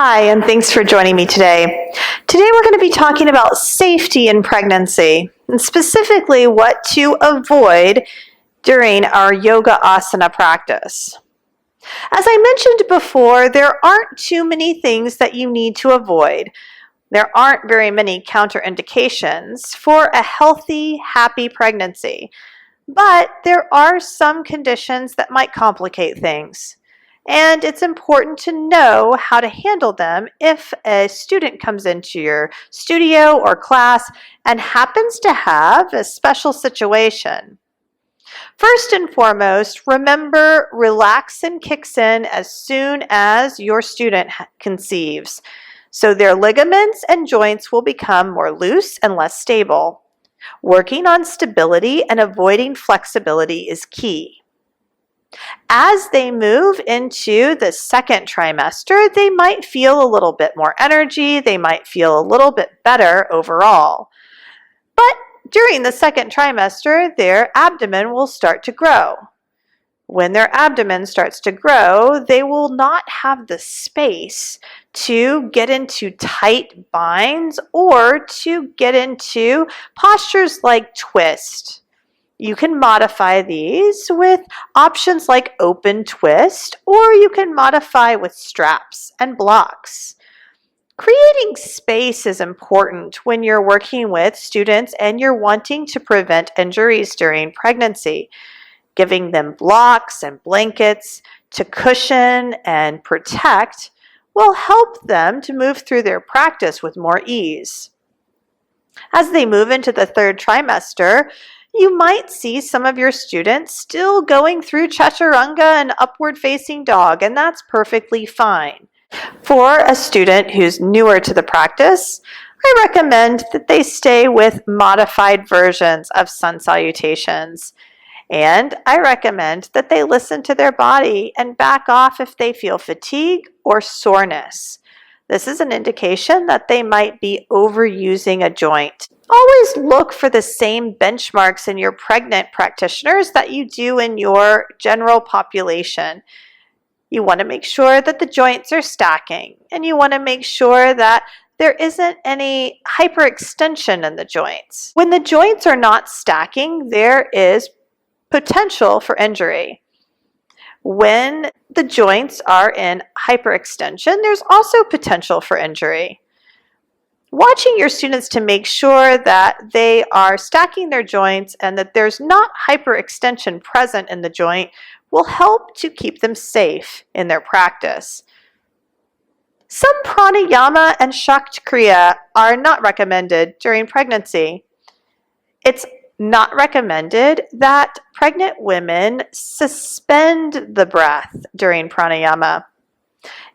Hi, and thanks for joining me today. Today we're going to be talking about safety in pregnancy, and specifically what to avoid during our yoga asana practice. As I mentioned before, there aren't too many things that you need to avoid. There aren't very many counterindications for a healthy, happy pregnancy, but there are some conditions that might complicate things. And it's important to know how to handle them if a student comes into your studio or class and happens to have a special situation. First and foremost, remember, relaxin kicks in as soon as your student conceives. So their ligaments and joints will become more loose and less stable. Working on stability and avoiding flexibility is key. As they move into the second trimester, they might feel a little bit more energy, they might feel a little bit better overall. But during the second trimester, their abdomen will start to grow. When their abdomen starts to grow, they will not have the space to get into tight binds or to get into postures like twist. You can modify these with options like open twist, or you can modify with straps and blocks. Creating space is important when you're working with students and you're wanting to prevent injuries during pregnancy. Giving them blocks and blankets to cushion and protect will help them to move through their practice with more ease. As they move into the third trimester, you might see some of your students still going through chaturanga and upward facing dog, and that's perfectly fine. For a student who's newer to the practice, I recommend that they stay with modified versions of sun salutations. And I recommend that they listen to their body and back off if they feel fatigue or soreness. This is an indication that they might be overusing a joint. Always look for the same benchmarks in your pregnant practitioners that you do in your general population. You want to make sure that the joints are stacking, and you want to make sure that there isn't any hyperextension in the joints. When the joints are not stacking, there is potential for injury. When the joints are in hyperextension, there's also potential for injury. Watching your students to make sure that they are stacking their joints and that there's not hyperextension present in the joint will help to keep them safe in their practice. Some pranayama and shakti kriya are not recommended during pregnancy. It's not recommended that pregnant women suspend the breath during pranayama.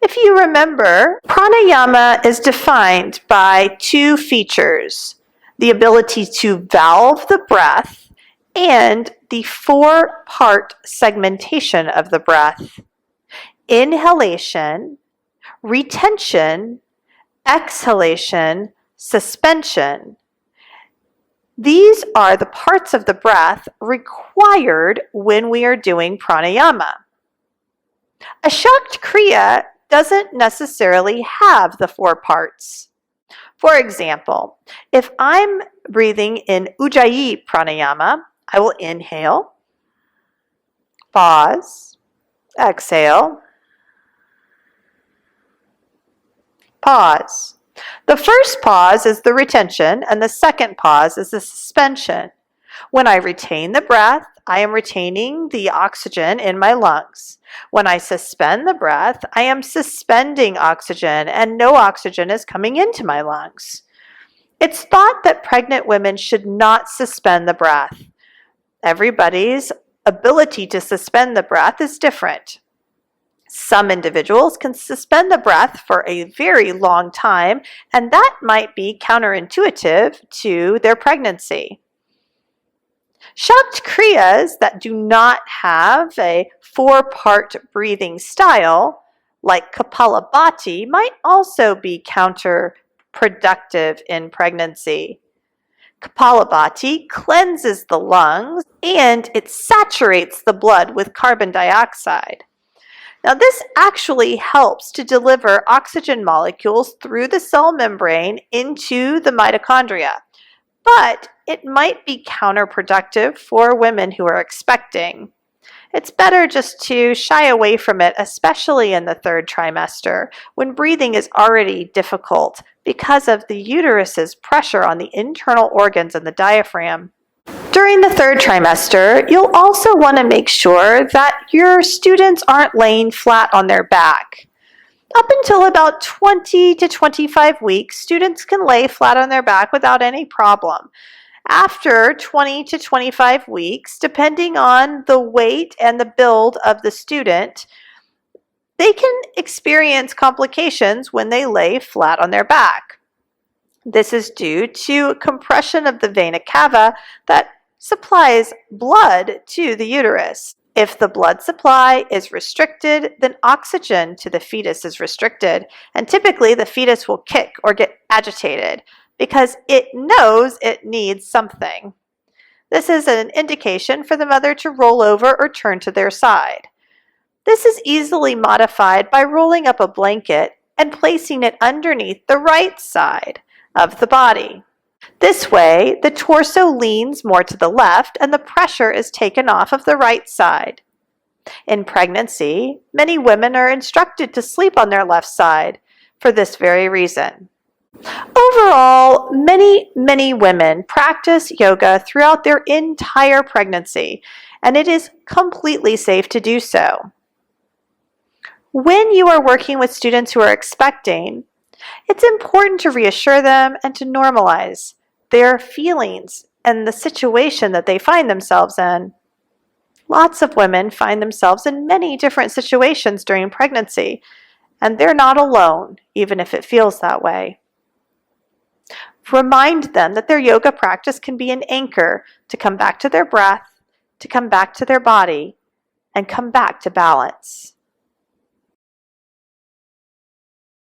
If you remember, pranayama is defined by two features: the ability to valve the breath and the four-part segmentation of the breath: inhalation, retention, exhalation, suspension. These are the parts of the breath required when we are doing pranayama. A shakti kriya doesn't necessarily have the four parts. For example, if I'm breathing in ujjayi pranayama, I will inhale, pause, exhale, pause. The first pause is the retention, and the second pause is the suspension. When I retain the breath, I am retaining the oxygen in my lungs. When I suspend the breath, I am suspending oxygen, and no oxygen is coming into my lungs. It's thought that pregnant women should not suspend the breath. Everybody's ability to suspend the breath is different. Some individuals can suspend the breath for a very long time, and that might be counterintuitive to their pregnancy. Shakti kriyas that do not have a four-part breathing style, like Kapalabhati, might also be counterproductive in pregnancy. Kapalabhati cleanses the lungs and it saturates the blood with carbon dioxide. Now, this actually helps to deliver oxygen molecules through the cell membrane into the mitochondria, but it might be counterproductive for women who are expecting. It's better just to shy away from it, especially in the third trimester, when breathing is already difficult because of the uterus's pressure on the internal organs and the diaphragm. During the third trimester, you'll also want to make sure that your students aren't laying flat on their back. Up until about 20 to 25 weeks, students can lay flat on their back without any problem. After 20 to 25 weeks, depending on the weight and the build of the student, they can experience complications when they lay flat on their back. This is due to compression of the vena cava that supplies blood to the uterus. If the blood supply is restricted, then oxygen to the fetus is restricted, and typically the fetus will kick or get agitated because it knows it needs something. This is an indication for the mother to roll over or turn to their side. This is easily modified by rolling up a blanket and placing it underneath the right side of the body. This way, the torso leans more to the left and the pressure is taken off of the right side. In pregnancy, many women are instructed to sleep on their left side for this very reason. Overall, many women practice yoga throughout their entire pregnancy, and it is completely safe to do so. When you are working with students who are expecting, it's important to reassure them and to normalize their feelings and the situation that they find themselves in. Lots of women find themselves in many different situations during pregnancy, and they're not alone, even if it feels that way. Remind them that their yoga practice can be an anchor to come back to their breath, to come back to their body, and come back to balance.